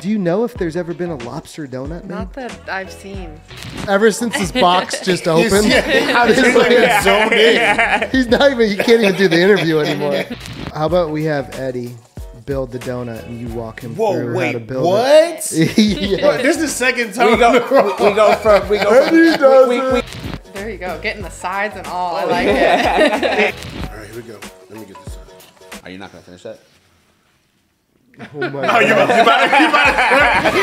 Do you know if there's ever been a lobster donut made? Not that I've seen. Ever since this box just opened? He's like zoned in. He's not even, he can't even do the interview anymore. How about we have Eddie build the donut and you walk him through how to build it. Yeah. This is the second time. We go from. There you go. Getting the sides and all. I like it. All right, here we go. Let me get this. Are you not gonna finish that? Oh my Oh, God. you about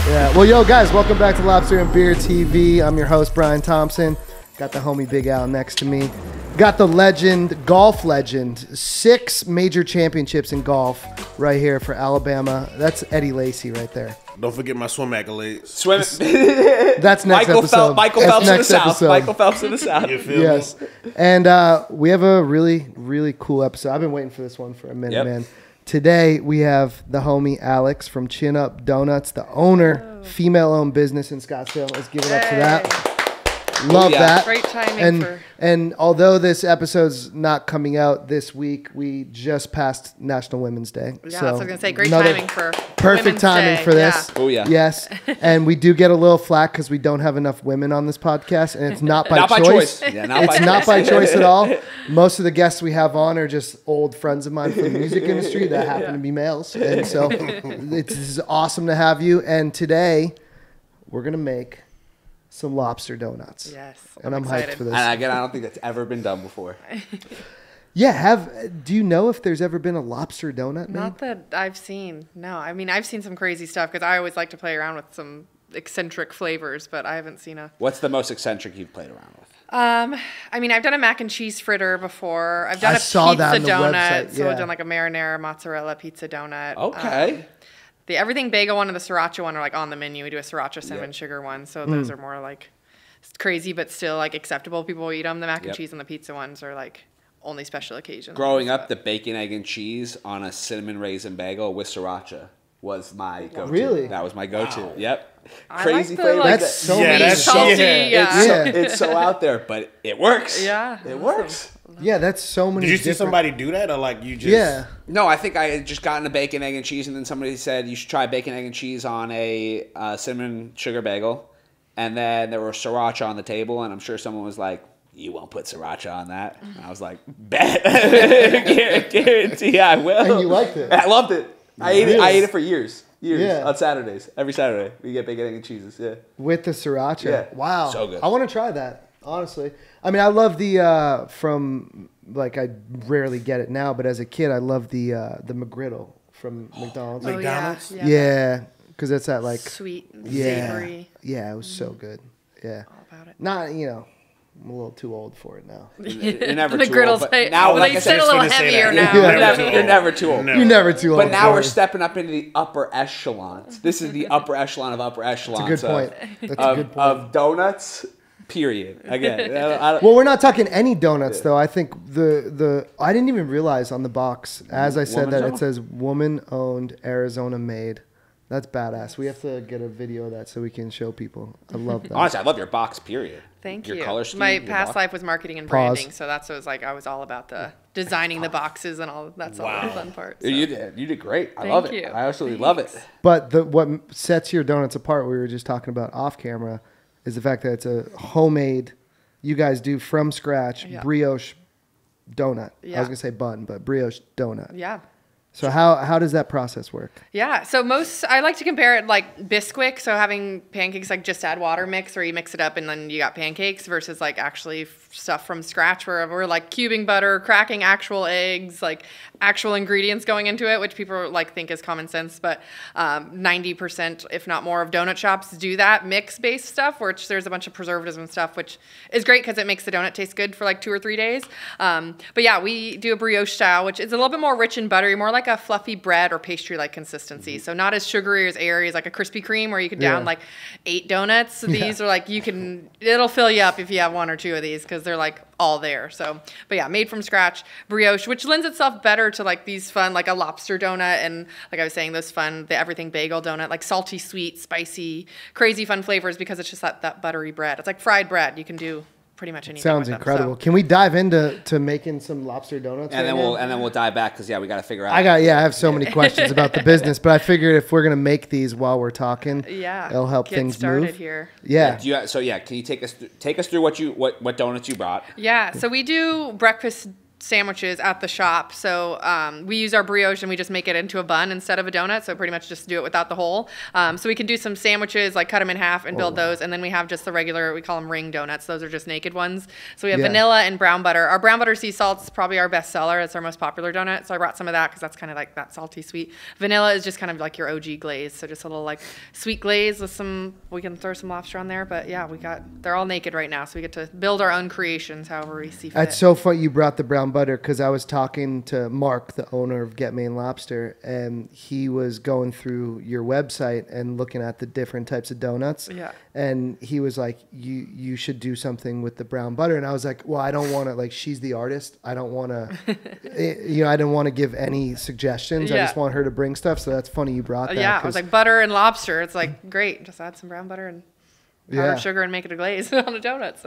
Yeah. Well, yo, guys, welcome back to Lobster and Beer TV. I'm your host, Brian Thompson. Got the homie Big Al next to me. Got the legend, golf legend, 6 major championships in golf right here for Alabama. That's Eddie Lacy right there. Don't forget my swim accolades. Swim. That's next episode. Michael That's Phelps in the next South. episode. Michael Phelps in the South. You feel Yes. me? And we have a really, really cool episode. I've been waiting for this one for a minute, Yep. man. Today, we have the homie Alex from Chin Up Donuts, the owner, female-owned business in Scottsdale. Let's give it up to that. Love yeah. that. Great timing And although this episode's not coming out this week, we just passed National Women's Day. Yeah, so that's what I was going to say. Great another timing for perfect Women's timing Day. for this. Oh, yeah. Yes. And we do get a little flack because we don't have enough women on this podcast, and it's not by Not by choice. choice. Yeah, It's not by choice at all. Most of the guests we have on are just old friends of mine from the music industry that happen to be males. And so it's awesome to have you. And today, we're going to make some lobster donuts. Yes. And I'm excited. hyped for this. And again, I don't think that's ever been done before. Yeah, do you know if there's ever been a lobster donut made? Not that I've seen. No, I mean, I've seen some crazy stuff because I always like to play around with some eccentric flavors, but I haven't seen a. What's the most eccentric you've played around with? I mean, I've done a mac and cheese fritter before. I've done I a saw pizza that on the donut. website, So yeah. I've done like a marinara mozzarella pizza donut. Okay. The everything bagel one and the sriracha one are like on the menu. We do a sriracha cinnamon sugar one, so those are more like crazy but still like acceptable. People will eat them. The mac and Yep. cheese and the pizza ones are like only special occasions. Growing up, the bacon, egg, and cheese on a cinnamon raisin bagel with sriracha was my go-to. Really? That was my go-to. Wow. Yep. I Crazy like the, flavor. like, That's so Yeah, many. that's salty, Yeah. It's so out there, but it works. Yeah. It works. Yeah, that's so many. Did you see different- somebody do that, or like you just? Yeah. No, I think I had just gotten a bacon, egg, and cheese, and then somebody said you should try bacon, egg, and cheese on a cinnamon sugar bagel. And then there was sriracha on the table, and I'm sure someone was like, "You won't put sriracha on that." And I was like, "Bet, guarantee I will." And you liked it? I loved it. I ate it. I ate it for years. Yeah. On Saturdays. Every Saturday we get bacon, egg, and cheeses. Yeah. With the sriracha. Yeah. Wow. So good. I want to try that, honestly. I mean, I love the, from, like, I rarely get it now, but as a kid, I love the McGriddle from McDonald's. Oh, McDonald's? yeah. Yeah, because it's that, like, Sweet, and yeah. savory. Yeah, it was so good. Yeah. All about it. Not, I'm a little too old for it now. You're never The too griddles, old, but now, well, like they I said, sit a little gonna say heavier that. now. Yeah. you're never too old. No. You're never too old But now for we're it. stepping up into the upper echelons. This is the upper echelon of upper echelons. That's a good point. That's a good point. Of donuts, period. Again, I don't- Well, we're not talking any donuts though. I think the I didn't even realize on the box as I said that it Woman-owned? says woman-owned, Arizona-made. That's badass. We have to get a video of that so we can show people. I love that. honestly, I love your box, period. Thank your you. Color scheme, My your past box. life was marketing and Pause. branding, so that's what it was like. I was all about the designing the boxes and all. That's all the Wow. fun part. So. You did great. I Thank love it. you. I absolutely love it. But what sets your donuts apart, we were just talking about off camera, is the fact that it's a homemade, you guys do from scratch Yeah. brioche donut. I Yeah. was gonna say bun, but brioche donut. Yeah. So how does that process work? Yeah, so I like to compare it like Bisquick, so having pancakes like just add water mix where you mix it up and then you got pancakes versus like actually stuff from scratch where we're like cubing butter, cracking actual eggs, like actual ingredients going into it, which people like think is common sense, but 90% if not more of donut shops do that mix-based stuff, which there's a bunch of preservatives and stuff, which is great because it makes the donut taste good for like 2 or 3 days. But yeah, we do a brioche style, which is a little bit more rich and buttery, more like like a fluffy bread or pastry-like consistency. So not as sugary as airy as like a Krispy Kreme where you could down like 8 donuts. So these are like, it'll fill you up if you have 1 or 2 of these because they're like all there. So, but yeah, made from scratch brioche, which lends itself better to like these fun, like a lobster donut. And like I was saying, those fun, the everything bagel donut, like salty, sweet, spicy, crazy fun flavors because it's just that buttery bread. It's like fried bread. You can do pretty much anything. Sounds with incredible. Them, so. Can we dive into making some lobster donuts? And then we'll dive back because we got to figure out. I have so many questions about the business, but I figured if we're gonna make these while we're talking, it'll help things move. Here. Yeah. Can you take us through what donuts you brought? Yeah. So we do breakfast sandwiches at the shop. So we use our brioche and we just make it into a bun instead of a donut. So pretty much just do it without the hole. So we can do some sandwiches, like cut them in half and build those. And then we have just the regular, we call them ring donuts. Those are just naked ones. So we have vanilla and brown butter. Our brown butter sea salt's probably our best seller. It's our most popular donut. So I brought some of that because that's kind of like that salty sweet. Vanilla is just kind of like your OG glaze. So just a little like sweet glaze with we can throw some lobster on there. But yeah, they're all naked right now. So we get to build our own creations however we see fit. That's so funny you brought the brown butter because I was talking to Mark, the owner of Get Maine Lobster, and he was going through your website and looking at the different types of donuts. Yeah. And he was like, you should do something with the brown butter. And I was like, well, I don't want to, like, she's the artist. I don't want to, I didn't want to give any suggestions. I just want her to bring stuff. So that's funny you brought that. Yeah, I was like, butter and lobster. It's like, great. Just add some brown butter and powdered sugar and make it a glaze on a donut.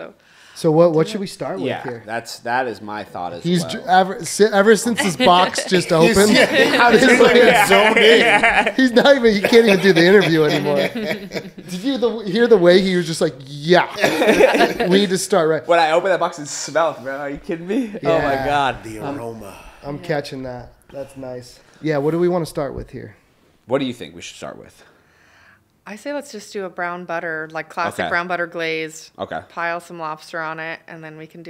So what should we start with here? that is my thought as He's well. ever since his box just opened. He's zoned in. He's not even. He can't even do the interview anymore. Did you hear the way he was just like, yeah, we need to start right. When I opened that box and smelled, bro, are you kidding me? Yeah. Oh my god, The aroma. I'm catching that. That's nice. Yeah. What do we want to start with here? What do you think we should start with? I say let's just do a brown butter, like classic brown butter glaze. Okay. Pile some lobster on it, and then we can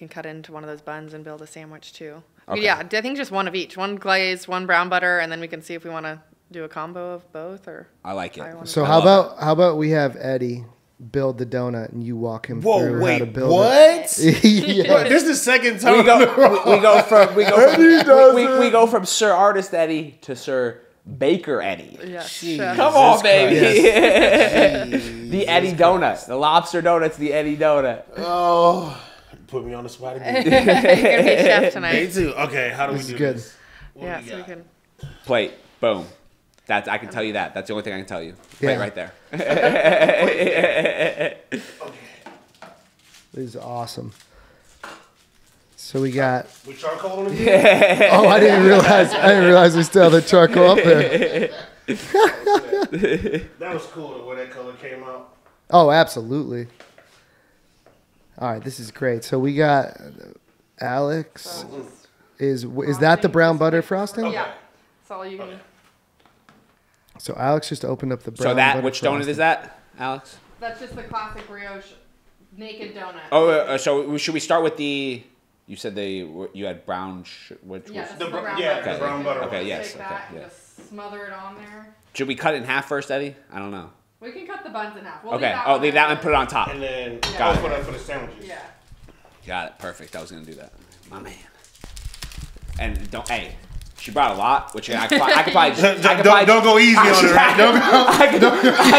cut into one of those buns and build a sandwich too. Okay. Yeah, I think just one of each. One glaze, one brown butter, and then we can see if we want to do a combo of both or. I like it. So how about we have Eddie build the donut and you walk him through how to build what? it. Yeah. What? This is the second time. We go from Sir Artist Eddie to Sir Baker Eddie. Yeah. Come on, baby. Yes. The Eddie donut. The lobster donut's the Eddie donut. Oh, put me on the spot again. You're gonna be a chef tonight. Me too. Okay, how do we do good. this? Yeah, so we can. Plate. Boom. I can tell you that. That's the only thing I can tell you. Yeah. Plate right there. This is awesome. So we got. We charcoal on it? Oh, I didn't realize we still had the charcoal up there. That was cool the way that color came out. Oh, absolutely. All right, this is great. So we got Alex. Is that the brown butter frosting? Yeah. That's all you can. So Alex just opened up the brown So butter which frosting. donut is that, Alex? That's just the classic brioche naked donut. Oh, so should we start with the? You said you had brown. Which Yeah, was, that's the brown yeah, butter. the brown butter. Okay, yes, Take that okay, and just smother it on there. should we cut it in half first, Eddie? I don't know. We can cut the buns in half. We'll Okay. leave that And put it on top. And then Got put it. up for the sandwiches. Yeah. Got it. Perfect. I was gonna do that. My man. And she brought a lot, which I could probably Don't go easy on her. Right? I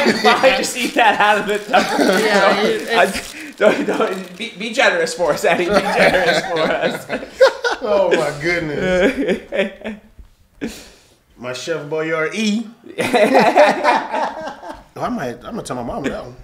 could probably just eat that out of it. Yeah, Be generous for us, Eddie. Be generous for us. Oh my goodness. My Chef Boyard E. I'm gonna tell my mom that one.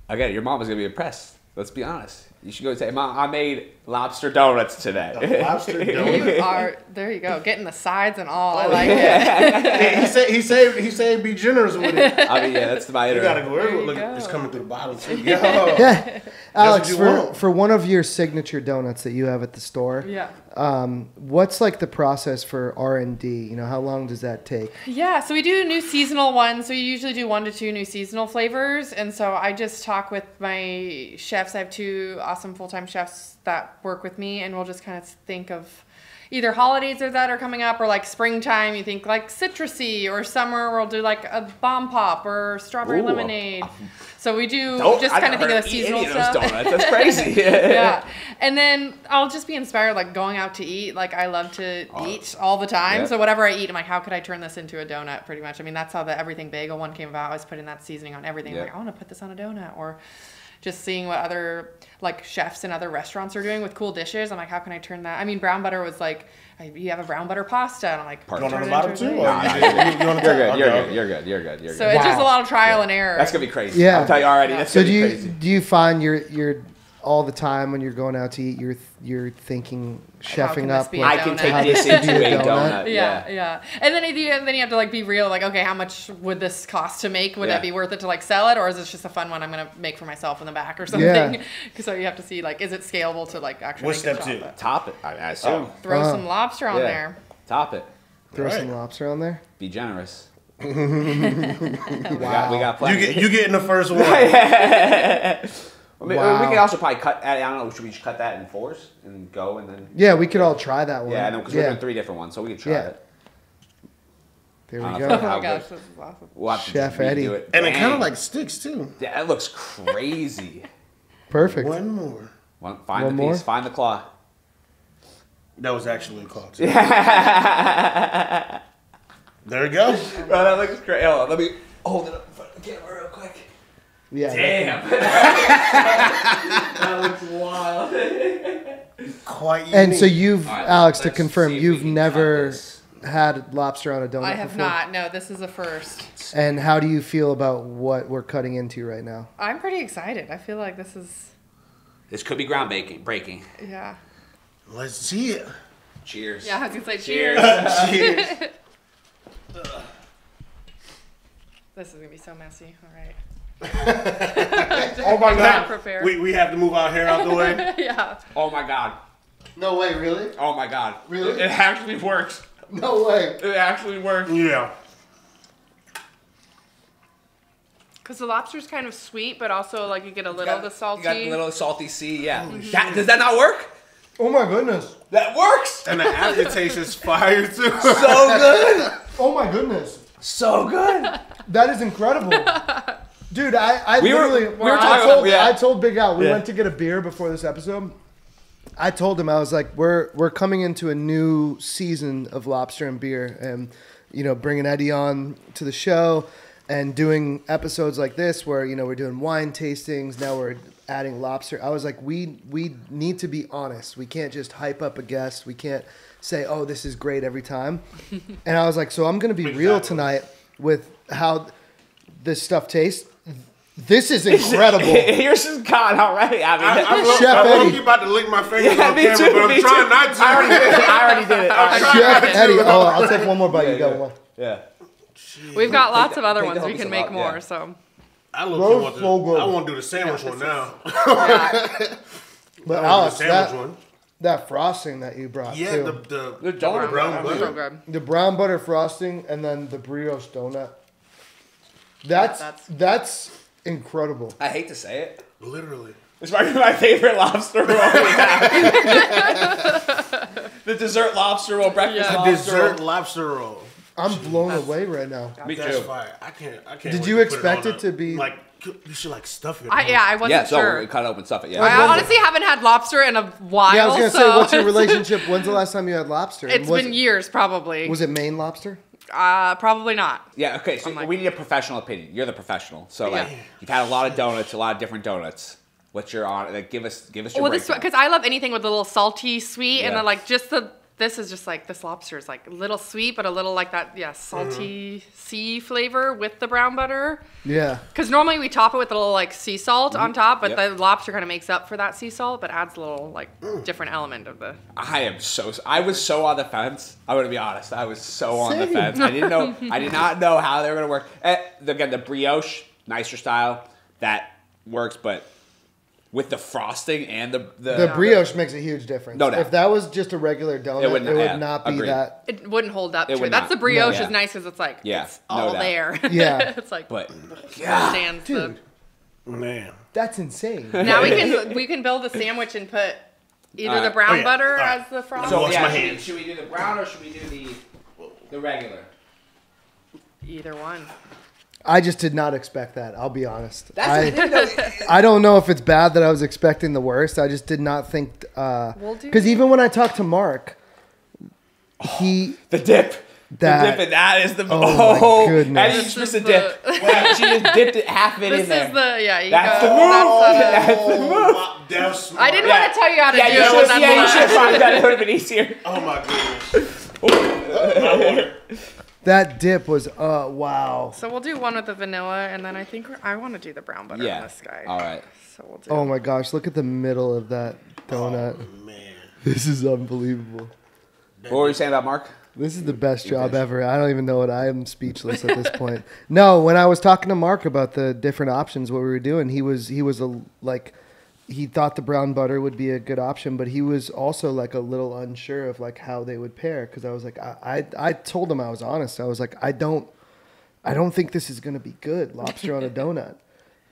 Okay, your mom is gonna be impressed. Let's be honest. You should go say, "Mom, I made lobster donuts today." Lobster donut. there you go. Getting the sides and all. I like it. He said be generous with it. I mean, yeah, that's my You gotta iterate. go everywhere. Look, go. it's coming through the bottom too. Yeah. Alex, what you want. for one of your signature donuts that you have at the store, Yeah. what's like the process for R&D? You know, how long does that take? Yeah, so we do new seasonal ones. So we usually do 1 to 2 new seasonal flavors. And so I just talk with my chefs. I have 2 awesome full-time chefs that work with me, and we'll just kind of think of, either holidays that are coming up or like springtime, you think like citrusy, or summer we'll do like a bomb pop or strawberry lemonade. So we do just kind of think of the seasonal stuff. That's crazy. Yeah. And then I'll just be inspired, like going out to eat. Like I love to eat all the time. Yeah. So whatever I eat, I'm like, how could I turn this into a donut pretty much? I mean, that's how the everything bagel one came about. I was putting that seasoning on everything. Yeah. Like, I want to put this on a donut. Or just seeing what other like chefs and other restaurants are doing with cool dishes. I'm like, how can I turn that? I mean, brown butter was like, you have a brown butter pasta. And I'm like, You want turn on it the bottom into a too? bagel. You're good. So it's just a lot of trial and error. That's gonna be crazy. Yeah. I'll tell you already. That's So gonna be crazy. do you find you're all the time when you're going out to eat, you're thinking How can chefing this up? be a like, I can donut? take How this to into do a a donut? donut. Yeah. And then you have to like be real, like, okay, how much would this cost to make? Would Yeah. that be worth it to like sell it, or is this just a fun one I'm gonna make for myself in the back or something? Yeah. So you have to see, like, is it scalable to like actually What's make a step shop two? at? Top it. I assume. Throw some lobster on Yeah. there. Top it. Throw Right. some lobster on there. Be generous. Wow. We got plenty. You get in the first one. I mean, Wow. we could also probably cut. I don't know. Should we just cut that in 4s and go and then? Yeah, we could all try that one. Yeah, because we're doing 3 different ones, so we could try Yeah. it. There I we don't go. know Oh how my gosh, good. this is awesome. We'll have to Chef just redo Eddie. it. And it kind Dang. of like sticks too. Yeah, that looks crazy. Perfect. One more. Find One the more? piece. Find the claw. That was actually called. There you go. Oh, that looks great. Oh, let me hold it up in front of the camera real quick. Yeah. Damn. That looks wild. Quite unique. And so you've, All right, Alex, to let's confirm, see if you've we can never cut this. had lobster on a donut I have before? not. No, this is a first. And how do you feel about what we're cutting into right now? I'm pretty excited. I feel like this is, This could be breaking. yeah. Let's see it. Cheers. Yeah, I was gonna say Cheers. cheers. Cheers. This is gonna be so messy. All right. Oh my Not God. prepared. We have to move our hair out the way. Yeah. Oh my god. No way, really? Oh my god. Really? It actually works. No way. It actually works. Yeah. Because the lobster's kind of sweet, but also like you get a little of the salty. You got a little salty sea, yeah. Does that not work? Oh my goodness. That works. And the aftertaste is fire too. So good. Oh my goodness. So good. That is incredible. Dude, I We were- literally, we were talking- yeah. I told Big Al, we Yeah. went to get a beer before this episode. I told him, I was like, we're coming into a new season of Lobster and Beer, and bringing Eddie on to the show and doing episodes like this where we're doing wine tastings. Now we're adding lobster. I was like, we need to be honest. We can't just hype up a guest. We can't say, oh, this is great every time. And I was like, so I'm going to be real tonight with how this stuff tastes. This is incredible. Yours is gone already. I mean, Chef I'm Eddie. about to lick my fingers Yeah, on me camera, too, but me I'm trying too. not to. I already did it. Chef Eddie. Oh, I'll take one more bite. You got one. Yeah. We've got lots of other take the ones. We whole can piece make of more. yeah. So I Those want so good. I want to do the sandwich one now. yeah. But I Alex, want to do the sandwich one. that frosting that you brought Yeah, too. the donut brown butter. so butter. good. The brown butter frosting and then the brioche donut. That's incredible. I hate to say it. Literally. It's probably my favorite lobster roll we have. The dessert lobster roll, breakfast Yeah. lobster Dessert roll. lobster roll. I'm blown away right now. Me That's too. fire. I can't. Did wait you to put expect on it to be- like? You should like stuff it. I wasn't Yeah, so sure. we cut open stuff. Yeah. I honestly haven't had lobster in a while. Yeah, I was gonna say, so what's your relationship? When's the last time you had lobster? And It's been years, probably. Was it Maine lobster? Probably not. Yeah, okay, so like- we need a professional opinion. You're the professional. So, like, Yeah. you've had a lot of donuts, a lot of different donuts. What's your on? Like, give us your Well, this breakdown. because I love anything with a little salty, sweet, and Yeah. then like just this is just like this lobster is like a little sweet, but a little like that salty sea flavor with the brown butter. Yeah. Because normally we top it with a little like sea salt on top, but Yep. the lobster kind of makes up for that sea salt, but adds a little like different element of the. I was so on the fence. I'm gonna be honest. I was so on the Same. fence. I did not know how they were gonna work. Again, the brioche, nicer style, that works, but with the frosting and The brioche makes a huge difference. No doubt. If that was just a regular donut, it would not be agreed. that. It wouldn't hold up It to it. would That's not. the brioche No. is nice because it's like Yeah, it's no all doubt. there. Yeah. It's like but stands Dude, Man. that's insane. Now we can build a sandwich and put Either the brown yeah. butter All right. as the frosting. So- So wash yeah, my should we, hands. should we do the brown or should we do the regular? Either one. I just did not expect that. I'll be honest. That's the thing, though. I don't know if it's bad that I was expecting the worst. I just did not think We'll do- because even when I talked to Mark, he The dip. That- The dip, and that is the Oh, my goodness. And you This just is missed a dip. Wait, she just dipped it half of it This in there. is the yeah. You That's go. the move. That's That's the move. That was smart. I didn't want to tell you how to Yeah, do you it. should. That's Yeah, you why. should have found that. It would have been easier. Oh my goodness. that dip was wow. So we'll do one with the vanilla, and then I think I want to do the brown butter on Yeah. this guy. All right. So we'll do. Oh my gosh, look at the middle of that donut. Man. This is unbelievable. What were you saying about Mark? This is the best job ever. I don't even know what I am speechless at this point. No, when I was talking to Mark about the different options, what we were doing, he was like, he thought the brown butter would be a good option, but he was also like a little unsure of like how they would pair. Because I was like, I told him, I was honest. I was like, I don't think this is gonna be good, lobster on a donut.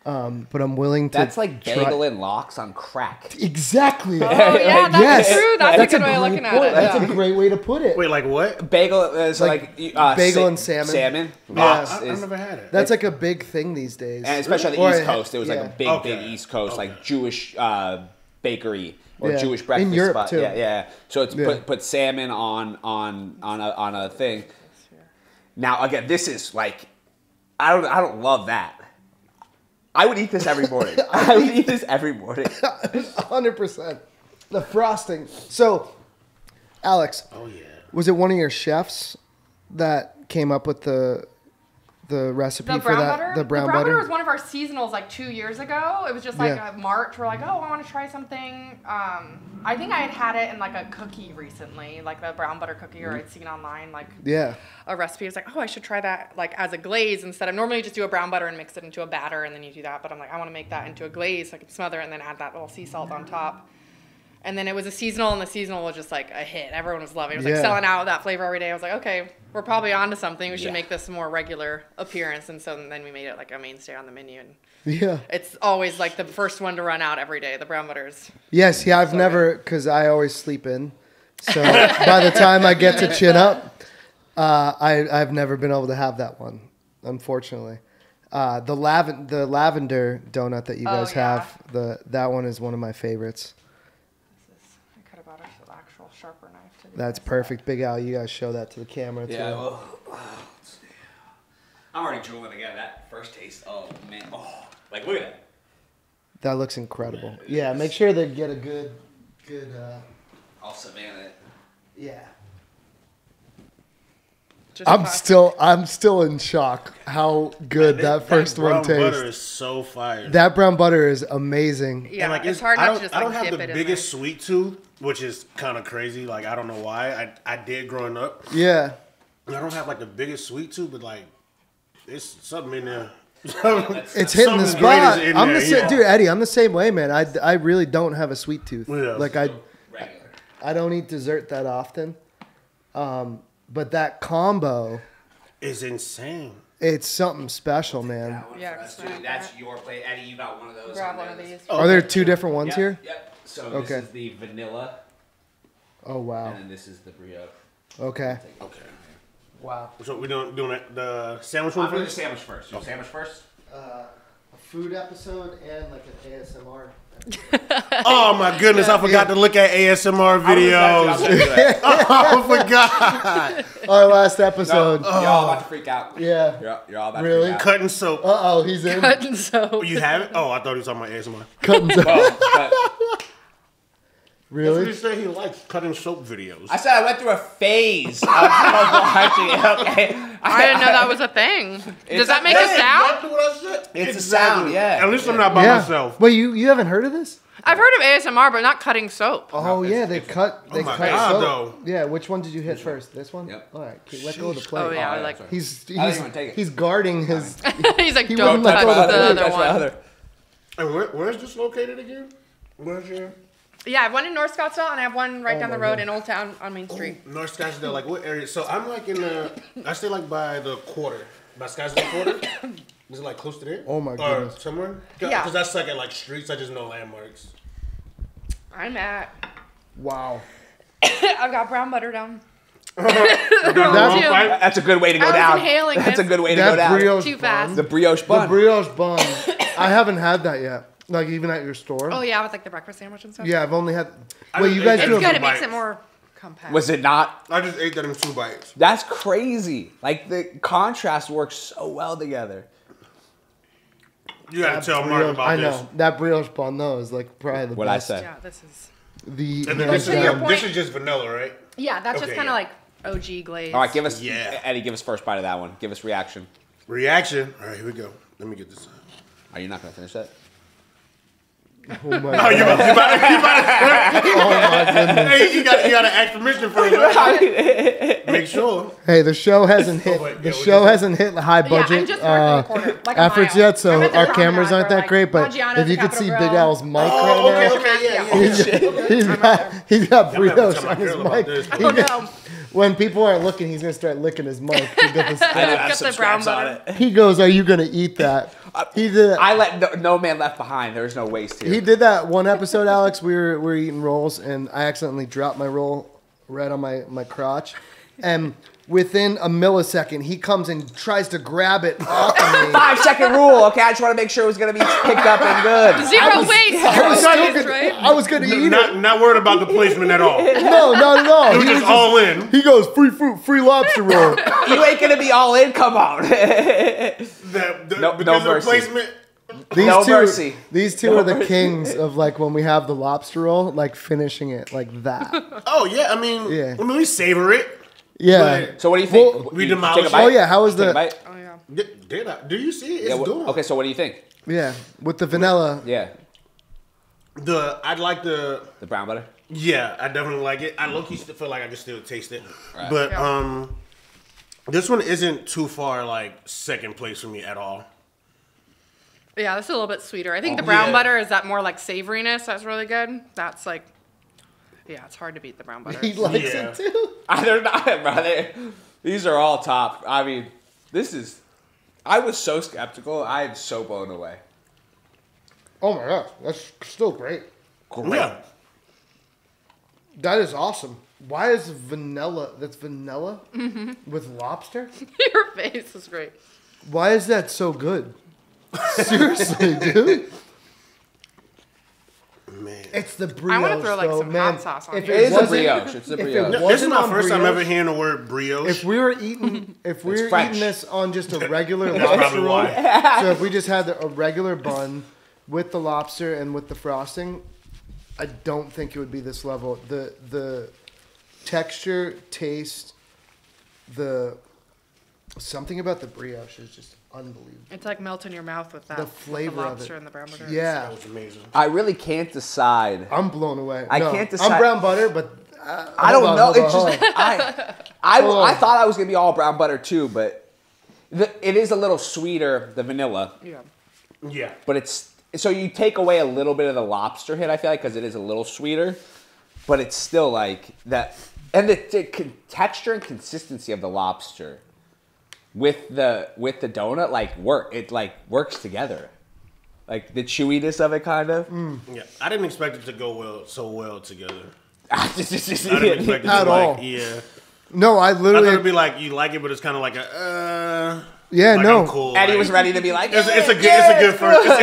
But I'm willing to. That's like try- bagel and lox on crack. Exactly. Oh yeah, that's Yes. true. That's a good way of great looking at point. it. That's yeah. a great way to put it. Wait, like what? Bagel is Like bagel and salmon. Salmon. Yeah. Lox I've is, never had it. That's like a big thing these days. and especially on Or the East it- Coast, it was like yeah. a big, Okay. big East Coast, Okay. like Jewish bakery or Yeah. Jewish In breakfast Europe, spot. too. Yeah, yeah. So it's Yeah. put salmon on a thing. Now again, this is like, I don't love that. I would eat this every morning. I would eat this every morning. 100%. The frosting. So, Alex, Oh yeah. was it one of your chefs that came up with the recipe The for brown that? butter? The brown butter butter? was one of our seasonals like 2 years ago. It was just like Yeah. a March. We're like, oh, I want to try something. I think I had it in like a cookie recently, like the brown butter cookie, or I'd seen online like Yeah. a recipe. I was like, oh, I should try that like as a glaze instead of normally you just do a brown butter and mix it into a batter and then you do that. But I'm like, I want to make that into a glaze so I can smother it and then add that little sea salt on top. And then it was a seasonal, and the seasonal was just like a hit. Everyone was loving it. It was like Yeah. selling out that flavor every day. I was like, okay, we're probably onto something. We should Yeah. make this a more regular appearance. And so then we made it like a mainstay on the menu. And Yeah. it's always like the first one to run out every day, the brown butters. Yes, yeah, I've never, because I always sleep in. So by the time I get to chin up, I've never been able to have that one, unfortunately. The lavender donut that you guys yeah. have, that one is one of my favorites. I could have bought an actual sharper knife. To do That's this. perfect. Big Al, you guys show that to the camera too. Yeah, well, let's see. I'm already drooling again. That first taste, oh man, like look at that. That looks incredible. Yeah, make sure they get a good, I'll Savannah it. yeah. Just I'm still in shock how good that first one brown butter tastes. is so fire. That brown butter is amazing. Yeah, And, like, it's hard I not don't, to just I don't like have dip the it in biggest sweet tooth, which is kind of crazy. Like I don't know why. I did growing up. Yeah. I don't have like the biggest sweet tooth, but like there's something in there. It's hitting the Something great spot. is in I'm there, the same, yeah. dude, Eddie. I'm the same way, man. I really don't have a sweet tooth. Yeah. Like I Regular. don't eat dessert that often. But that combo, It's insane. it's something special, man. That one Yeah, for us, it's not too. That's your plate, Eddie. You got one of those. Grab on one there. of these. Are there two different ones Yep, here? Yep. So Okay. this is the vanilla, Oh wow. and then this is the brioche. Okay. Okay. Wow. So we're doing the sandwich I'm one doing the first. sandwich first. You sandwich first? A food episode and like an ASMR. Oh my goodness! I forgot to look at ASMR I was videos. gonna do that. I forgot. Our last No, episode. you're all about to freak out. Yeah. You're all about Really? to freak out. Cutting soap. Oh, he's in. Cutting soap. You have it? Oh, I thought he was talking about ASMR. Cutting soap. Well, but That's what he Really? said. He likes cutting soap videos. I said I went through a phase of watching it. Okay. I didn't know that was a thing. Does that make a Hey, sound? exactly what I said. It's a sound, yeah. At least I'm not by Yeah. myself. Wait, you haven't heard of this? I've heard of ASMR, but not cutting soap. Oh yeah, they cut. They oh my cut God, soap. though. Yeah, go of the hit first. This one. Yep. All right, let go of the plate. Oh yeah, yeah, like sorry. He's I didn't even take it. he's guarding his. he's like, He don't wouldn't let touch go of the the plate. other That's my one. other. And where's this located again? Where's your Yeah, I have one in North Scottsdale, and I have one right down my the road God. in Old Town on Main Street. North Scottsdale? Like what area? So I'm like in the. I stay like by the quarter, by Scottsdale quarter. Is it like close to there? Oh my Or goodness. somewhere? Yeah. Because that's like at like streets. I just know landmarks. I'm at Wow. I've got brown butter down. That's a good way to go I was down. inhaling That's a it. good way to go That down. brioche Too bun. fast. The brioche The bun. brioche bun. I haven't had that yet. Like even at your store. Oh yeah, with like the breakfast sandwich and stuff. Yeah, I've only had. I Wait, just you guys ate do that It's have good. It makes bites. it more compact. Was it not? I just ate that in 2 bites. That's crazy. Like the contrast works so well together. You gotta tell Mark brioche, about I this. know that brioche bun though is like probably the What'd I best. say? Yeah, this is. The And then hands this, is, down. this is just vanilla, right? Yeah, that's just Okay, kind of yeah. like OG glaze. All right, give us Yeah. Eddie. Give us first bite of that one. Give us reaction. Reaction. All right, here we go. Let me get this. Are you not gonna finish that? Oh my Oh, god! you about Oh my goodness! Hey, you gotta ask permission first. Right? Make sure. Hey, the show hasn't hit. wait, The yeah, we show just- hasn't hit high Yeah, budget I'm just north of the corner, like a efforts mile. yet, so I'm at the our promenade cameras aren't where, that like, great. But Maggiano's, if you the could see Capitol Big Grill. Al's mic Oh, right okay, now, yeah. he's got I'm gonna brioche tell on my his girl about mic. this. Oh no. When people aren't looking, he's gonna start licking his mic. To get the I do have Get some the brown scraps on butter. it. He goes, "Are you gonna eat that?" He did. I let no man left behind. There's no waste here. He did that one episode, Alex. We were eating rolls, and I accidentally dropped my roll right on my crotch, and within a millisecond, he comes and tries to grab it off of me. 5-second rule. Okay, I just want to make sure it was gonna be picked up and good. Zero waste. I was, Zero still waste, gonna, right? I was gonna eat it. Not worried about the placement at all. No, not at all. It was just all in. He goes, free fruit, free lobster roll. You ain't gonna be all in. Come on. No Because of mercy. placement. These No two, mercy. These two No are the mercy. kings of like when we have the lobster roll, like finishing it like that. Oh yeah, I mean, Yeah. we savor it. Yeah. So what do you think? Well, we You demolished take a bite? Oh yeah, how was Take a the bite? Oh yeah. Did I? Do you see it? It's Yeah, doing. okay, so what do you think? yeah with the vanilla? Yeah, I'd like the. the brown butter. Yeah, I definitely like it. I low-key still feel like I can still taste it, Right. but Yeah. this one isn't too far like second place for me at all. Yeah, this is a little bit sweeter. I think the Oh, brown yeah. butter is that more like savoriness. That's really good. That's like, yeah, it's hard to beat the brown butter. He likes Yeah. it too. They're not, brother. These are all top. I mean, this is. I was so skeptical. I am so blown away. Oh my gosh, that's still great. Great. Yeah. That is awesome. Why is vanilla? That's vanilla with lobster. Your face is great. Why is that so good? Seriously, dude. Man. It's the brioche. I wanna throw, like, though, some man. hot sauce on If here. It is a wasn't- brioche. It's a if it brioche. This is wasn't my on first time brioche, ever hearing the word brioche. If we were eating, French. eating this on just a regular That's lobster probably roll, why. so if we just had a regular bun with the lobster and with the frosting, I don't think it would be this level. The texture, taste, something about the brioche is just unbelievable. It's like melt in your mouth with that. The with flavor the of lobster it. and the brown butter. Yeah, That was amazing. I really can't decide. I'm blown away. I No, can't decide- I'm brown butter, but I don't hold on, know. hold It's on, just hold on. I Hold on. thought I was gonna be all brown butter too, but it is a little sweeter, the vanilla. Yeah. Yeah. But it's so you take away a little bit of the lobster hit. I feel like because it is a little sweeter, but it's still like that. And the texture and consistency of the lobster with the donut works together. Like the chewiness of it, kind of. Yeah. I didn't expect it to go so well together. I I didn't expect it At to all. yeah. No, I I thought literally. it'd be like you like it, but it's kind of like a Yeah, like, no. I'm cool. Eddie like, was ready to be like, It's a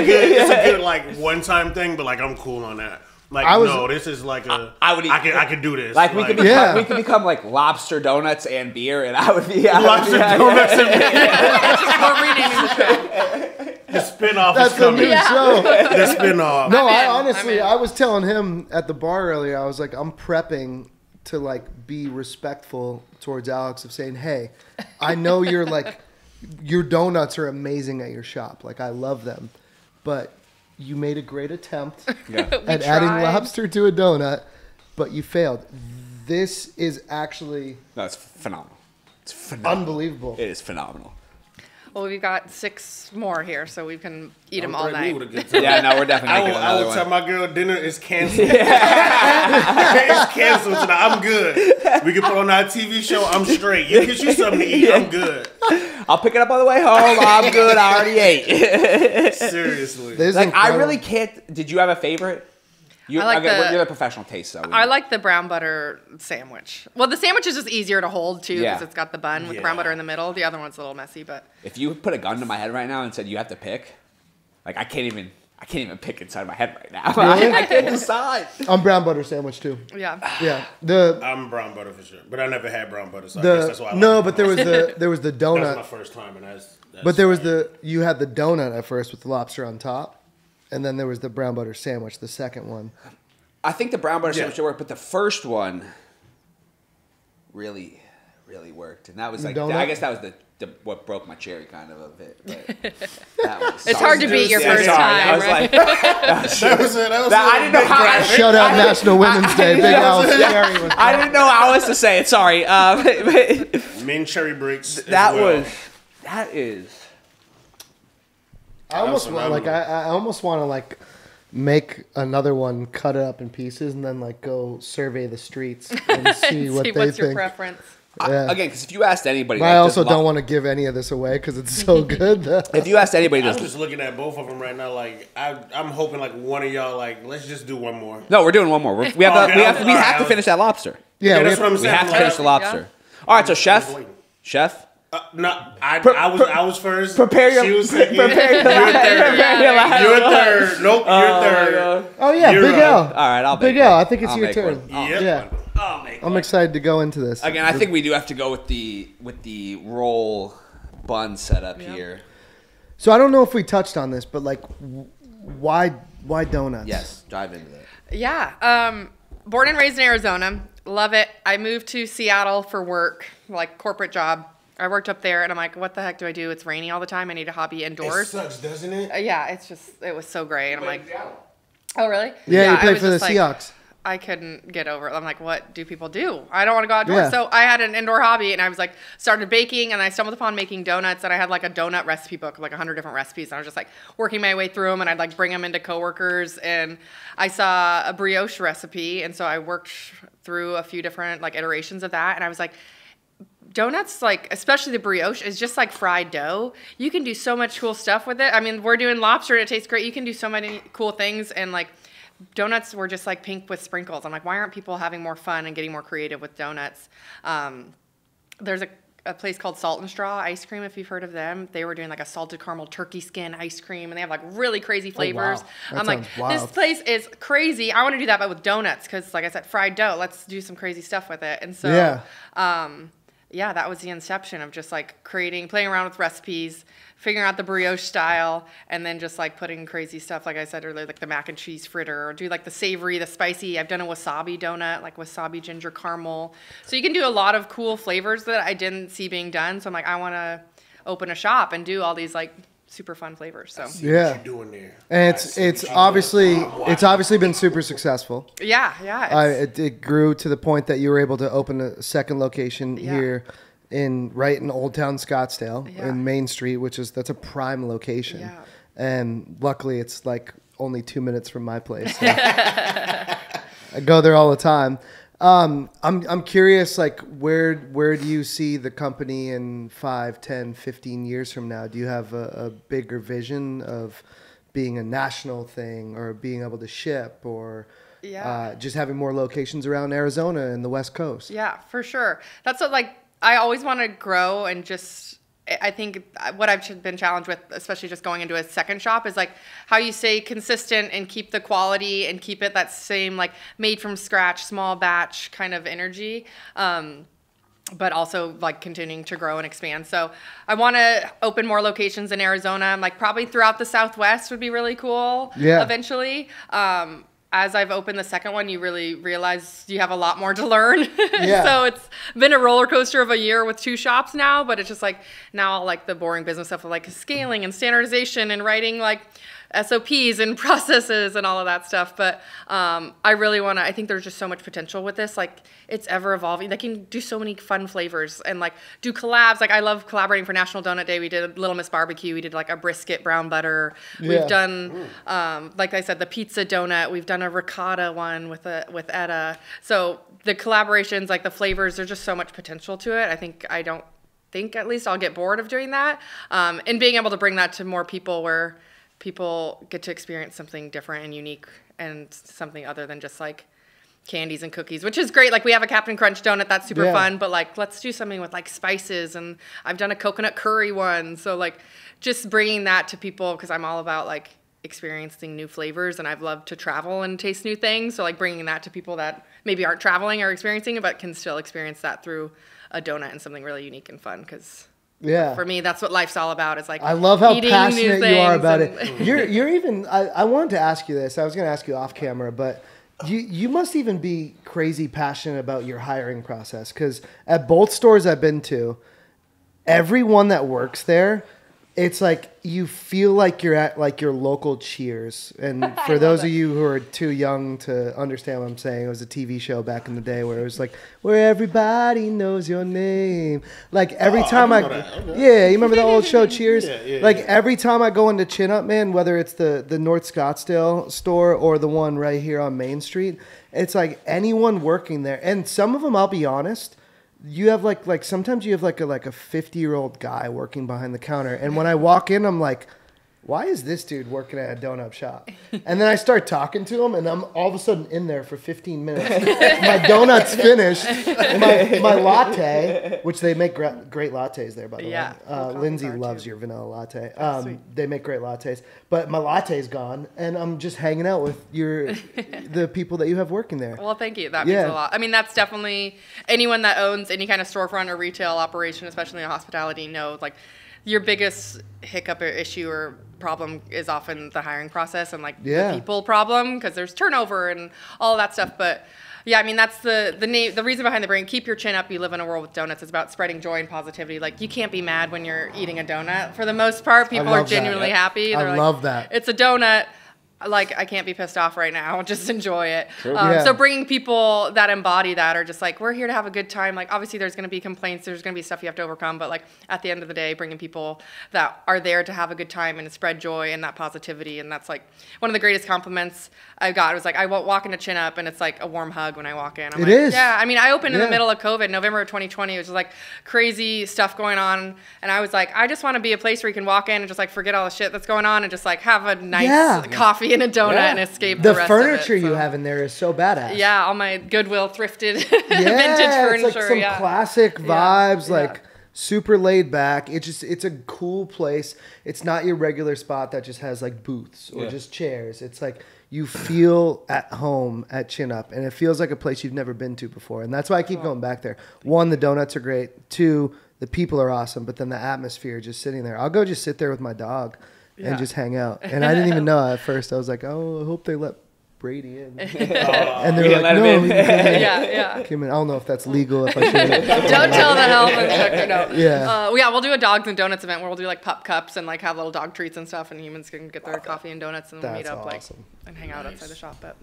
good like one time thing, but like I'm cool on that. Like I was- no, this is like a I would eat- I could do this. Like we could Yeah. become like lobster donuts and beer, and I would be lobster donuts and We're renaming the show. the spinoff That's is the coming. new show. The spinoff. No, I'm I in. honestly, I'm in. I was telling him at the bar earlier. I was like, I'm prepping to like be respectful towards Alex of saying, hey, I know you're like, your donuts are amazing at your shop. Like I love them, but you made a great attempt Yeah. at adding tried. lobster to a donut, but you failed. This is actually No, it's phenomenal. It's phenomenal. unbelievable. It is phenomenal. Well, we've got 6 more here, so we can eat them all Threaten me night. with a good time. Yeah, no, we're definitely I making will another tell one. my girl dinner is canceled. It's canceled tonight. I'm good. We can put on our TV show. I'm straight. You get you something to eat. I'm good. I'll pick it up on the way home. I'm good. I already ate. Seriously. This is Like I incredible. really can't. Did you have a favorite? You're the professional taste, though. I like the brown butter sandwich. Well, the sandwich is just easier to hold, too, because it's got the bun with brown butter in the middle. The other one's a little messy, but... If you put a gun to my head right now and said you have to pick, like, I can't even pick inside my head right now. Really? I can't decide. I'm brown butter sandwich, too. Yeah. Yeah. I'm brown butter for sure, but I never had brown butter, so I guess that's why I like No, it. but there was the donut. That was my first time, and that's But there was you had the donut at first with the lobster on top, and then there was the brown butter sandwich, the second one. I think the brown butter sandwich worked, but the first one really, really worked, and that was like I guess that was the what broke my cherry kind of a bit. But that was It's hard to beat your first time, I was right? like, that was I didn't know how. Shout out National Women's Day. Big Al's cherry was. I didn't know how else to say it. Sorry. mint cherry bricks. That is. I almost want I almost want to make another one, cut it up in pieces, and then go survey the streets and see what they what's your think. preference. Yeah. Again, because if you asked anybody, But I also don't want to give any of this away because it's so good. If you asked anybody, I'm just looking at both of them right now. Like I'm hoping one of y'all let's just do one more. no, we're doing one more. We have to finish that lobster. Yeah, that's what I'm We saying. have to finish the lobster. All right, so chef. No, I was first. Prepare your She was second. prepare your last. You're third. Nope, you're third. Oh yeah, You're Big L. All right, I'll Big make L. one. I think it's I'll your make turn. one. Yep. Yeah, I'll make I'm one. excited to go into this. Again, I think we do have to go with the roll bun setup here. So I don't know if we touched on this, but why donuts? Yes, dive into that. Yeah. Born and raised in Arizona. Love it. I moved to Seattle for work, corporate job. I worked up there, and I'm like, what the heck do I do? It's rainy all the time. I need a hobby indoors. It sucks, doesn't it? Yeah, it was so great. And I'm like, oh, really? Yeah, you I played was for the just Seahawks. I couldn't get over it. I'm like, what do people do? I don't want to go outdoors. Yeah. So I had an indoor hobby, and I was started baking, and I stumbled upon making donuts, and I had a donut recipe book of 100 different recipes. And I was just working my way through them, and I'd bring them into coworkers, and I saw a brioche recipe, and so I worked through a few different iterations of that, and I was like, donuts, especially the brioche, is just fried dough. You can do so much cool stuff with it. I mean, we're doing lobster and it tastes great. You can do so many cool things. And donuts were just pink with sprinkles. I'm like, why aren't people having more fun and getting more creative with donuts? There's a place called Salt and Straw Ice Cream, if you've heard of them. They were doing a salted caramel turkey skin ice cream, and they have really crazy flavors. That I'm like, sounds wild. this place is crazy. I want to do that, but with donuts, because I said, fried dough. Let's do some crazy stuff with it. And so, yeah, that was the inception of just playing around with recipes, figuring out the brioche style, and then just putting crazy stuff, like I said earlier, the mac and cheese fritter, or do the savory, the spicy. I've done a wasabi donut, wasabi ginger caramel. So you can do a lot of cool flavors that I didn't see being done. So I'm like, I want to open a shop and do all these super fun flavors. So Yeah, What you doing there? and it's obviously been super successful. yeah. It grew to the point that you were able to open a second location here right in Old Town Scottsdale in Main Street, that's a prime location. Yeah. And luckily it's only 2 minutes from my place. So I go there all the time. I'm curious, where do you see the company in 5, 10, 15 years from now? Do you have a bigger vision of being a national thing, or being able to ship, or just having more locations around Arizona and the West Coast? Yeah, for sure. That's what I always want to grow, and just I think what I've been challenged with, especially just going into a second shop, is how you stay consistent and keep the quality and keep it that same made from scratch, small batch kind of energy. But also continuing to grow and expand. So I want to open more locations in Arizona. Probably throughout the Southwest would be really cool. Yeah. Eventually. As I've opened the second one, you really realize you have a lot more to learn. Yeah. So it's been a roller coaster of a year with 2 shops now, but it's just now all the boring business stuff of scaling and standardization and writing SOPs and processes and all of that stuff. But I really want to, I think there's just so much potential with this. It's ever evolving. They can do so many fun flavors and do collabs. I love collaborating for National Donut Day. We did Little Miss Barbecue. We did a brisket brown butter. Yeah. We've done, like I said, the pizza donut. We've done a ricotta one with Etta. So the collaborations, the flavors, there's just so much potential to it. I don't think at least I'll get bored of doing that. And being able to bring that to more people where people get to experience something different and unique and something other than just like candies and cookies, which is great. Like we have a Captain Crunch donut that's super fun, but like let's do something with like spices, and I've done a coconut curry one. So like just bringing that to people, because I'm all about like experiencing new flavors, and I've loved to travel and taste new things. So like bringing that to people that maybe aren't traveling or experiencing it, but can still experience that through a donut and something really unique and fun. Because for me, that's what life's all about. Is like I love how passionate you are about and it. You're even. I wanted to ask you this. I was going to ask you off camera, but you must even be crazy passionate about your hiring process, because at both stores I've been to, everyone that works there, it's like you feel like you're at like your local Cheers. And for those of you who are too young to understand what I'm saying, it was a TV show back in the day where it was like, where everybody knows your name. Like every time you remember the old show Cheers? Like every time I go into Chin Up, man, whether it's the North Scottsdale store or the one right here on Main Street, it's like anyone working there. And some of them, I'll be honest, you have like sometimes you have like a 50-year-old guy working behind the counter, and when I walk in, I'm like, why is this dude working at a donut shop? And then I start talking to him, and I'm all of a sudden in there for 15 minutes. My donut's finished. My latte, which they make great lattes there, by the way. Lindsay loves your vanilla latte. They make great lattes. But my latte's gone, and I'm just hanging out with the people that you have working there. Well, thank you. That means a lot. I mean, that's definitely anyone that owns any kind of storefront or retail operation, especially in hospitality, knows like your biggest hiccup or issue or problem is often the hiring process and like the people problem, because there's turnover and all of that stuff. But yeah, I mean, that's the reason behind the brand. Keep your chin up. You live in a world with donuts. It's about spreading joy and positivity. Like you can't be mad when you're eating a donut. For the most part, people are genuinely happy. They're I love that. It's a donut. Like, I can't be pissed off right now. Just enjoy it. So bringing people that embody that are just like, we're here to have a good time. Like, obviously, there's going to be complaints. There's going to be stuff you have to overcome. But, like, at the end of the day, bringing people that are there to have a good time and to spread joy and that positivity. And that's, like, one of the greatest compliments I got. It was, like, I walk into Chin Up, and it's, like, a warm hug when I walk in. It is. Yeah. I mean, I opened in the middle of COVID, November of 2020. It was just, like, crazy stuff going on. And I was like, I just want to be a place where you can walk in and just, like, forget all the shit that's going on and just, like, have a nice coffee and a donut and escape the rest furniture of it, you have in there is so badass. Yeah, all my Goodwill thrifted vintage furniture. It's like some classic vibes, like super laid back. It's a cool place. It's not your regular spot that just has like booths or just chairs. It's like you feel at home at Chin Up, and it feels like a place you've never been to before. And that's why I keep going back there. One, the donuts are great. Two, the people are awesome. But then the atmosphere, just sitting there. I'll go just sit there with my dog and just hang out. And I didn't even know at first. I was like, oh, I hope they let Brady in. And they're like, no. I don't know if that's legal. If I should. Don't tell the health inspector. No. Yeah. We'll do a dogs and donuts event where we'll do like pup cups and like have little dog treats and stuff, and humans can get their coffee and donuts and we'll meet up and hang out outside the shop. But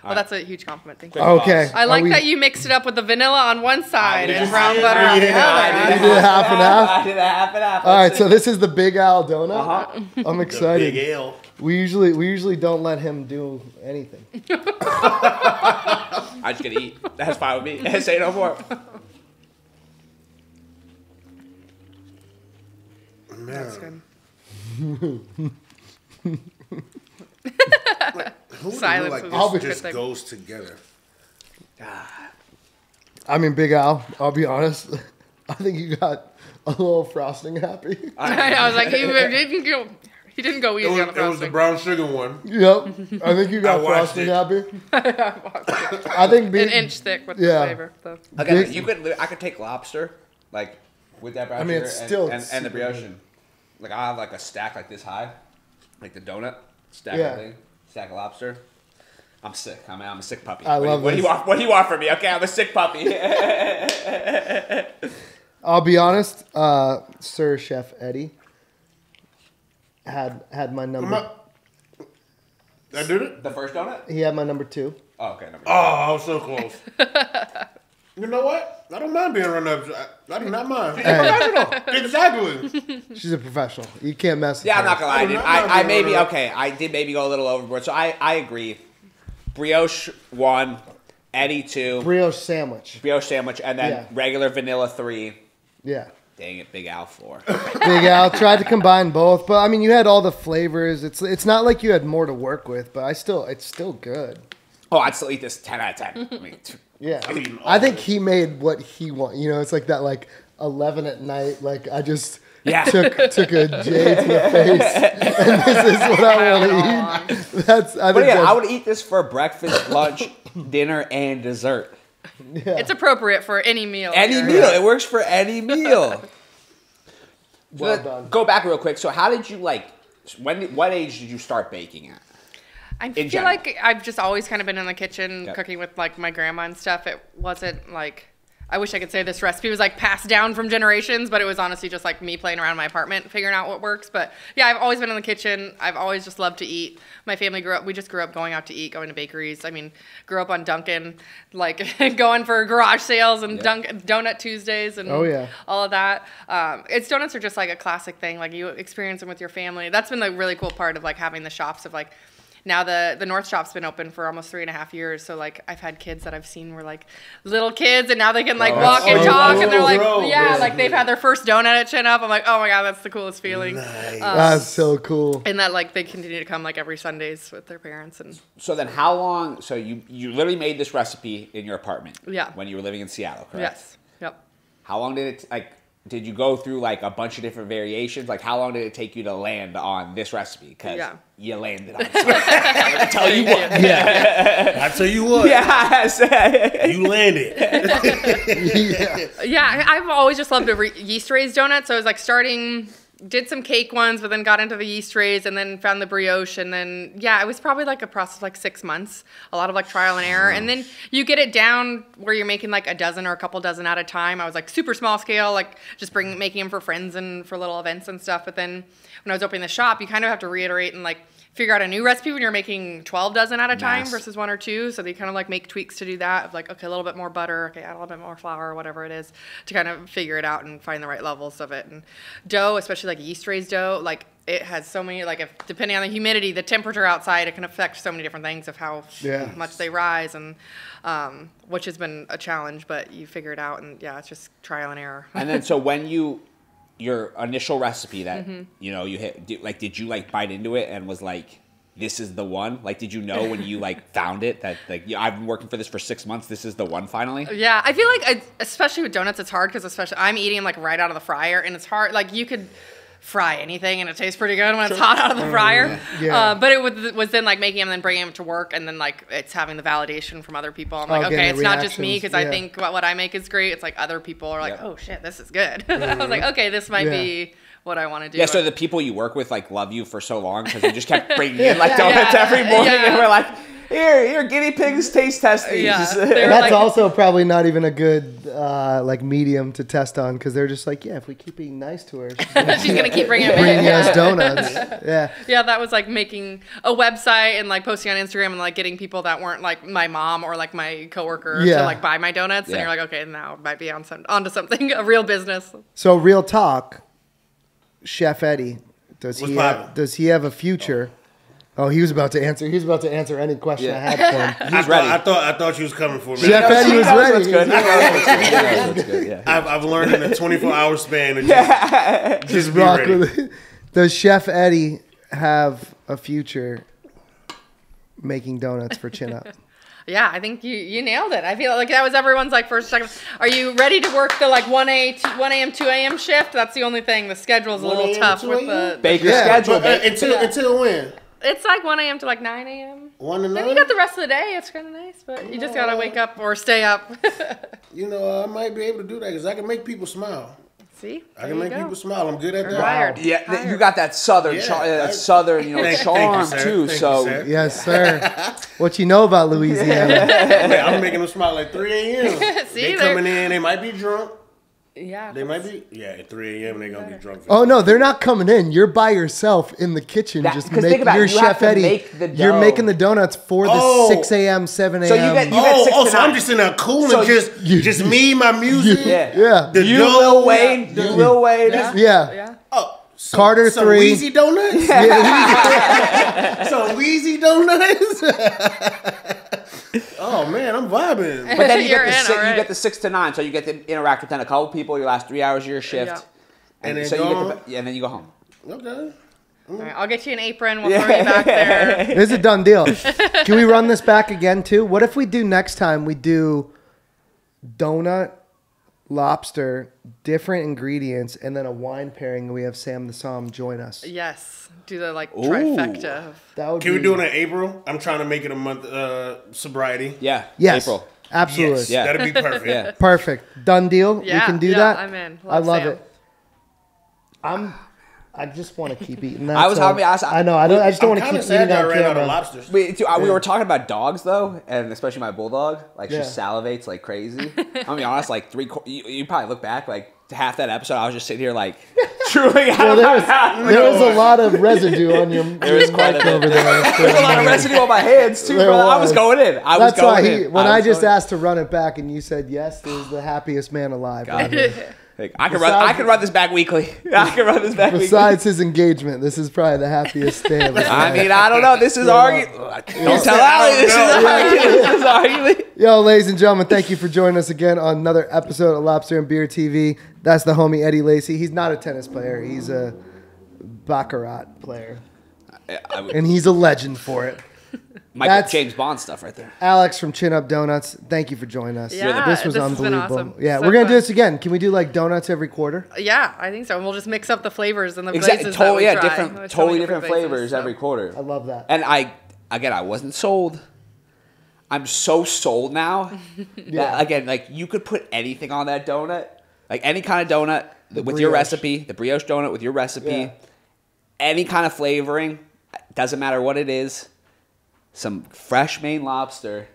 that's a huge compliment. Thank you. Okay. I like that you mixed it up with the vanilla on one side and brown butter on the other. I did a half and half. I did a half and half. All right, so this is the Big Al donut. I'm excited. Big Al. We usually don't let him do anything. I just gonna eat. That's fine with me. Say no more. That's good. Silence. Just goes together. I mean, Big Al, I'll be honest. I think you got a little frosting happy. I was like, he didn't go easy on the frosting. It was the brown sugar one. Yep. I think you got frosting happy. I think an inch thick with the flavor. So. Okay, I could take lobster, like with that brown sugar it's still and the brioche. Like I have like a stack like this high, like the donut stack of thing, stack of lobster. I'm sick. I'm a sick puppy. What do you want from me? Okay, I'm a sick puppy. I'll be honest, Sir Chef Eddie had my number. I did it? The first donut? He had my number 2. Oh, okay. Number 2. Oh, I was so close. You know what? I don't mind being run up. I do not mind. Exactly. She's a professional. You can't mess with her. I'm not gonna lie. I maybe I did maybe go a little overboard. So I agree. Brioche 1, Eddie 2. Brioche sandwich, and then regular vanilla 3. Yeah. Dang it, Big Al for. Big Al tried to combine both, but I mean, you had all the flavors. It's not like you had more to work with, but it's still good. Oh, I'd still eat this 10 out of 10. I mean, Yeah, I think he made what he want. You know, it's like that, like 11 at night. Like I just took a J to the face, and this is what I want to eat. I would eat this for breakfast, lunch, dinner, and dessert. Yeah. It's appropriate for any meal. Any meal. It works for any meal. Well done. Go back real quick. So how did you what age did you start baking at? I feel like I've just always kind of been in the kitchen cooking with like my grandma and stuff. It wasn't like, I wish I could say this recipe was like passed down from generations, but it was honestly just like me playing around in my apartment, figuring out what works. But yeah, I've always been in the kitchen. I've always just loved to eat. My family we just grew up going out to eat, going to bakeries. I mean, grew up on Dunkin', like going for garage sales and Donut Tuesdays and all of that. Donuts are just like a classic thing. Like you experience them with your family. That's been the really cool part of like having the shops of like, now the North Shop's been open for almost 3.5 years, so like I've had kids that I've seen were like little kids, and now they can like walk and talk, and they're like, like they've had their first donut at Chin Up. I'm like, oh my god, that's the coolest feeling. Nice. That's so cool. And that like they continue to come like every Sundays with their parents. And so then, how long? So you literally made this recipe in your apartment? Yeah. When you were living in Seattle, correct? Yes. Yep. How long did it Did you go through like a bunch of different variations? Like how long did it take you to land on this recipe? Because you landed on something. I tell you what. I tell you what. Yes. You landed. I've always just loved yeast raised donuts. So I was like did some cake ones, but then got into the yeast raised and then found the brioche. And then, it was probably like a process of like 6 months, a lot of like trial and error. And then you get it down where you're making like a dozen or a couple dozen at a time. I was like super small scale, like just making them for friends and for little events and stuff. But then when I was opening the shop, you kind of have to reiterate and like figure out a new recipe when you're making 12 dozen at a time versus 1 or 2. So they kind of like make tweaks to do that of like, okay, a little bit more butter, okay, add a little bit more flour or whatever it is to kind of figure it out and find the right levels of it. And dough, especially like yeast raised dough, like it has so many, like if depending on the humidity, the temperature outside, it can affect so many different things of how much they rise, and which has been a challenge, but you figure it out, and it's just trial and error. And then so when your initial recipe that you hit, did you like bite into it and was like, this is the one? Like, did you know when you like found it that like I've been working for this for 6 months, this is the one finally? Yeah, I feel like especially with donuts, it's hard because especially I'm eating them like right out of the fryer, and it's hard. Like you could fry anything and it tastes pretty good when it's hot out of the fryer. But it was then like making them and then bringing them to work, and then like it's having the validation from other people. I'm like, okay, it's not just me because I think what I make is great. It's like other people are like, oh shit, this is good. I was like, okay, this might be what I want to do. Yeah, so the people you work with like love you for so long because you just kept bringing in like donuts every morning, and we're like, here, guinea pigs taste test these. That's also probably not even a good like medium to test on, because they're just like, if we keep being nice to her, she's gonna keep bringing us donuts. Yeah, that was like making a website and like posting on Instagram and like getting people that weren't like my mom or like my coworker to like buy my donuts, and you're like, okay, now it might be onto something, a real business. So real talk, Chef Eddie, does he have a future? Oh, he was about to answer. He was about to answer any question I had for him. He's ready. I thought you was coming for me. Chef Eddie was ready. Good. I've learned in a 24-hour span to just be rock ready. with it. Does Chef Eddie have a future making donuts for Chin Up? Yeah, I think you nailed it. I feel like that was everyone's like first second. Are you ready to work the like 1 a.m. 2 a.m. shift? That's the only thing. The schedule's a little tough with the baker's schedule. Until when? It's like 1 a.m. to like 9 a.m. 1 to 9? Then you got the rest of the day. It's kind of nice, but you just got to wake up or stay up. I might be able to do that because I can make people smile. See? I can make people smile. I'm good at that. Wired. Yeah, you got that southern charm too. So yes, sir. What you know about Louisiana? I'm making them smile at 3 a.m. See, they coming in. They might be drunk. Yeah. They might be. Yeah, at 3 a.m. they're gonna be drunk. Oh no, they're not coming in. You're by yourself in the kitchen. Just making your Chef Eddie. You're making the donuts for the 6 a.m., 7 a.m. So you get 6 to 9. So I'm just in there cooling, so just me, my music. Yeah. The Lil Wayne. Yeah. Oh, Carter some 3. Wheezy donuts. Some Wheezy donuts. Oh man, I'm vibing. But then you You're get in, you alright. get the 6 to 9, so you get to interact with then a couple people your last 3 hours of your shift, Yeah. And then so go you home? get and then you go home. Okay. All right, I'll get you an apron. We'll throw you back there. It's a done deal. Can we run this back again too? What if we do next time? We do donut, lobster, different ingredients, and then a wine pairing. And we have Sam the Somm join us. Yes, do the like trifecta. Of, That would Can be, we do it in April? I'm trying to make it a month sobriety. Yeah. Yes, April. absolutely. Yes, Yeah. that'd be perfect. Yeah. Perfect. Done deal. Yeah, we can do yeah, that. I'm in. I Love love Sam. it. I just want to keep eating that. I was so- happy- I know. I don't. I just don't I'm want to kind keep of sad eating that I on ran out of camera. lobsters. We were talking about dogs though, and especially my bulldog. Like Yeah. she salivates like crazy. I'm gonna be honest. Like you probably look back like half that episode. I was just sitting here like drooling out. Well, there was a lot of residue on your was quite mic a bit. over there. There's a lot of residue on my hands too, There brother. I was was. going in. I was That's why going in. when I just going in. asked to run it back and you said yes, it was the happiest man alive. God. Right? Like, I can run this back weekly. I can run this back weekly. Besides his engagement, this is probably the happiest day of his I life. mean, I don't know. This is argument. Don't tell Ali. This is argument. This is argument. Yo, ladies and gentlemen, thank you for joining us again on another episode of Lobster and Beer TV. That's the homie Eddie Lacy. He's not a tennis player. He's a baccarat player, and he's a legend for it. That's- James Bond stuff right there. Alex from Chin Up Donuts, thank you for joining us. Yeah, this was this has been unbelievable. awesome. Yeah, So we're gonna do fun. this again. Can we do like donuts every quarter? Yeah, I think so. And we'll just mix up the flavors and the Exactly. glazes Totally. that we Yeah. try. Different. There's so Totally many different glazes, flavors so. every quarter. I love that. And I wasn't sold. I'm so sold now. That, again, like you could put anything on that donut, like any kind of donut with your brioche. recipe, the brioche donut with your recipe, Yeah. any kind of flavoring, doesn't matter what it is. Some fresh Maine lobster.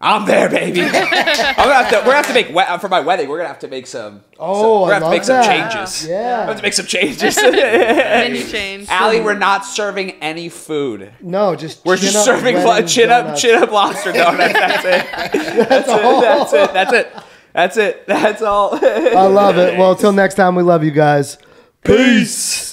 I'm there, baby. We're gonna have to make for my wedding. We're gonna have to make some. Oh, we're I gonna have to love make some that. changes. Yeah. We're gonna have to make some changes. Menu change. Allie, we're not serving any food. No, just We're chin just up serving wedding chin donuts. up lobster donuts. That's it. That's all. it. That's it. That's it. That's it. That's all. I love it. Well, till next time, we love you guys. Peace.